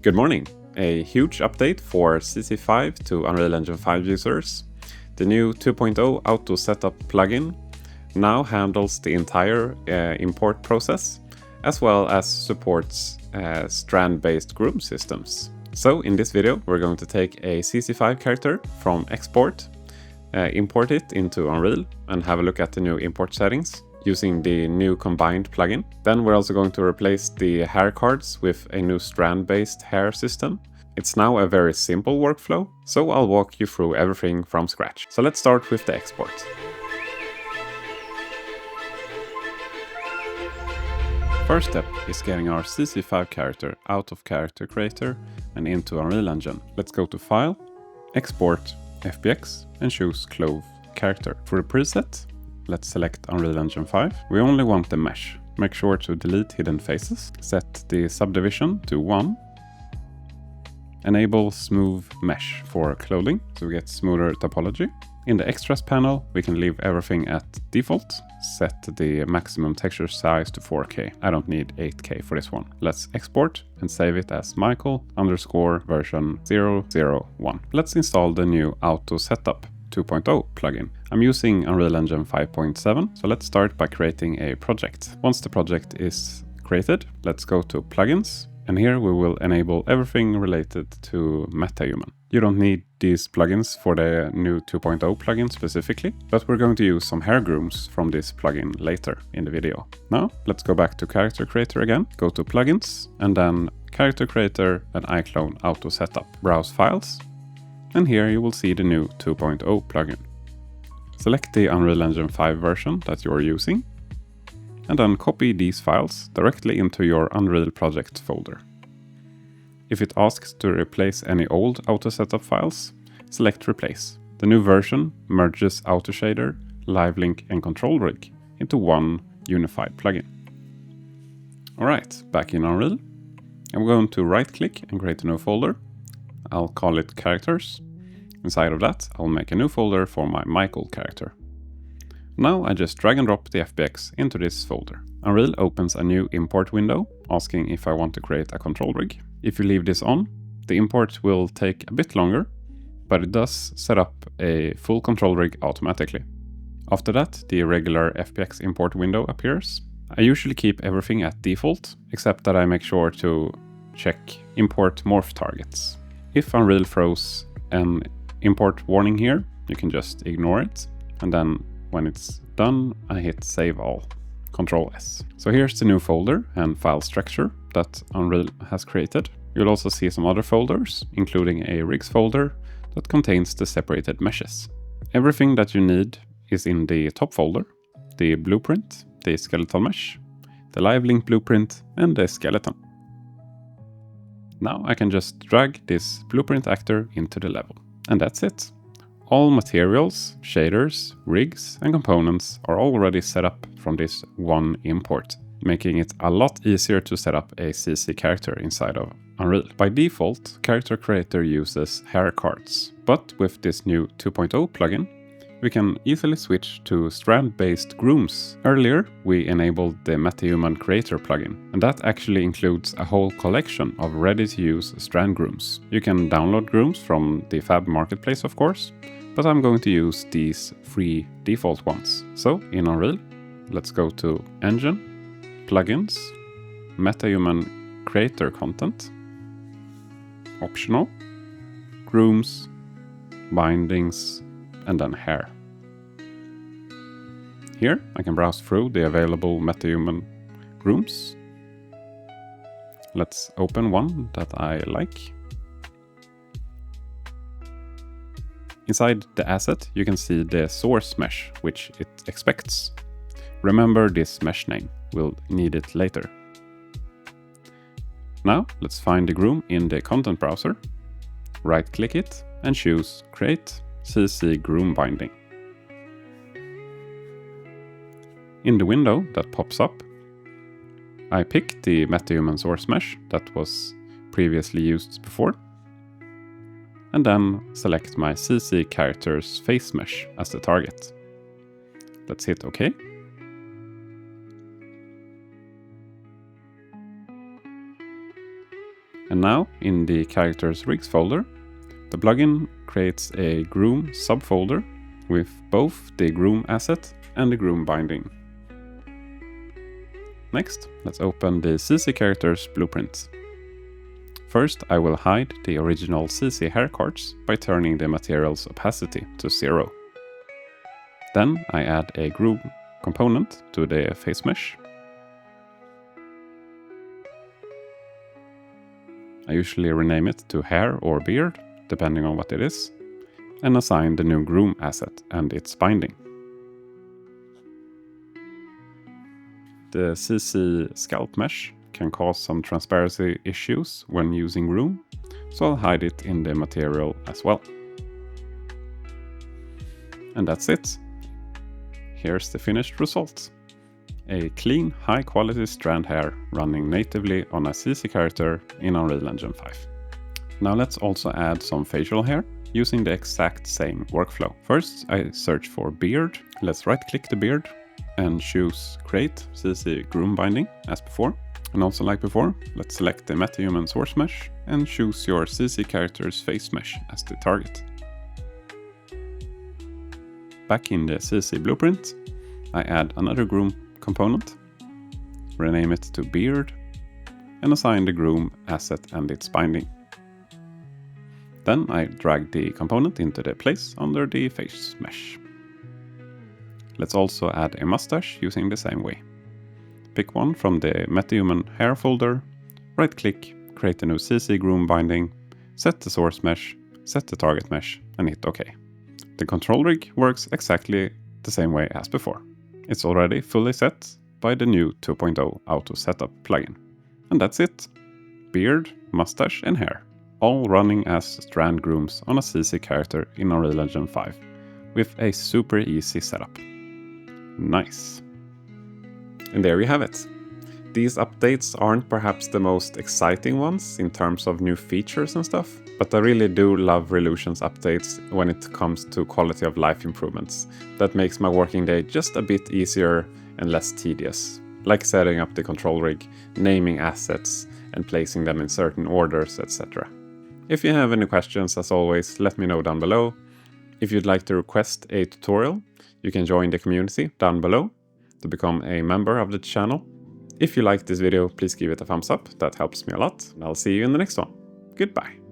Good morning! A huge update for CC5 to Unreal Engine 5 users. The new 2.0 Auto Setup plugin now handles the entire import process, as well as supports strand-based groom systems. So in this video we're going to take a CC5 character from export, import it into Unreal and have a look at the new import settings using the new combined plugin. Then we're also going to replace the hair cards with a new strand-based hair system. It's now a very simple workflow, so I'll walk you through everything from scratch. So let's start with the export. First step is getting our CC5 character out of Character Creator and into Unreal Engine. Let's go to File, Export, FBX and choose Clove Character. For the preset, let's select Unreal Engine 5. We only want the mesh. Make sure to delete hidden faces. Set the subdivision to 1. Enable smooth mesh for clothing, so we get smoother topology. In the extras panel, we can leave everything at default. Set the maximum texture size to 4K. I don't need 8K for this one. Let's export and save it as Michael_version 001. Let's install the new Auto Setup 2.0 plugin. I'm using Unreal Engine 5.7, so let's start by creating a project. Once the project is created, let's go to Plugins, and here we will enable everything related to MetaHuman. You don't need these plugins for the new 2.0 plugin specifically, but we're going to use some hair grooms from this plugin later in the video. Now, let's go back to Character Creator again, go to Plugins, and then Character Creator and iClone Auto Setup. Browse Files, and here you will see the new 2.0 plugin. Select the Unreal Engine 5 version that you're using, and then copy these files directly into your Unreal project folder. If it asks to replace any old Auto Setup files, select Replace. The new version merges Auto Shader, Live Link and Control Rig into one unified plugin. Alright, back in Unreal. I'm going to right-click and create a new folder. I'll call it Characters. Inside of that, I'll make a new folder for my Michael character. Now I just drag and drop the FBX into this folder. Unreal opens a new import window, asking if I want to create a control rig. If you leave this on, the import will take a bit longer, but it does set up a full control rig automatically. After that, the regular FBX import window appears. I usually keep everything at default, except that I make sure to check import morph targets. If Unreal throws an import warning here, you can just ignore it, and then when it's done, I hit Save All, Control S. So here's the new folder and file structure that Unreal has created. You'll also see some other folders, including a rigs folder that contains the separated meshes. Everything that you need is in the top folder: the blueprint, the skeletal mesh, the live link blueprint, and the skeleton. Now I can just drag this blueprint actor into the level. And that's it. All materials, shaders, rigs, and components are already set up from this one import, making it a lot easier to set up a CC character inside of Unreal. By default, Character Creator uses hair cards, but with this new 2.0 plugin, we can easily switch to strand-based grooms. Earlier, we enabled the MetaHuman Creator plugin, and that actually includes a whole collection of ready-to-use strand grooms. You can download grooms from the Fab Marketplace, of course, but I'm going to use these free default ones. So, in Unreal, let's go to Engine, Plugins, MetaHuman Creator Content, Optional, Grooms, Bindings, and then hair. Here I can browse through the available MetaHuman grooms. Let's open one that I like. Inside the asset you can see the source mesh, which it expects. Remember this mesh name, we'll need it later. Now let's find the groom in the content browser, right click it and choose Create CC Groom Binding. In the window that pops up, I pick the MetaHuman source mesh that was previously used before, and then select my CC character's face mesh as the target. Let's hit OK. And now, in the Characters Rigs folder, the plugin creates a Groom subfolder with both the Groom asset and the Groom binding. Next, let's open the CC Characters blueprint. First, I will hide the original CC hair cards by turning the material's opacity to 0. Then I add a Groom component to the face mesh. I usually rename it to hair or beard, depending on what it is, and assign the new Groom asset and its binding. The CC scalp mesh can cause some transparency issues when using Groom, so I'll hide it in the material as well. And that's it. Here's the finished result. A clean, high-quality strand hair running natively on a CC character in Unreal Engine 5. Now let's also add some facial hair using the exact same workflow. First, I search for beard. Let's right-click the beard and choose Create CC Groom Binding as before. And also like before, let's select the MetaHuman source mesh and choose your CC character's face mesh as the target. Back in the CC blueprint, I add another Groom component, rename it to beard, and assign the Groom asset and its binding. Then I drag the component into the place under the face mesh. Let's also add a mustache using the same way. Pick one from the MetaHuman hair folder, right-click, create a new CC Groom binding, set the source mesh, set the target mesh, and hit OK. The control rig works exactly the same way as before. It's already fully set by the new 2.0 Auto Setup plugin. And that's it. Beard, mustache and hair, all running as strand grooms on a CC character in Unreal Engine 5 with a super easy setup. Nice. And there you have it. These updates aren't perhaps the most exciting ones in terms of new features and stuff, but I really do love Relution's updates when it comes to quality of life improvements. That makes my working day just a bit easier and less tedious, like setting up the control rig, naming assets, and placing them in certain orders, etc. If you have any questions, as always, let me know down below. If you'd like to request a tutorial, you can join the community down below to become a member of the channel. If you liked this video, please give it a thumbs up, that helps me a lot, and I'll see you in the next one. Goodbye.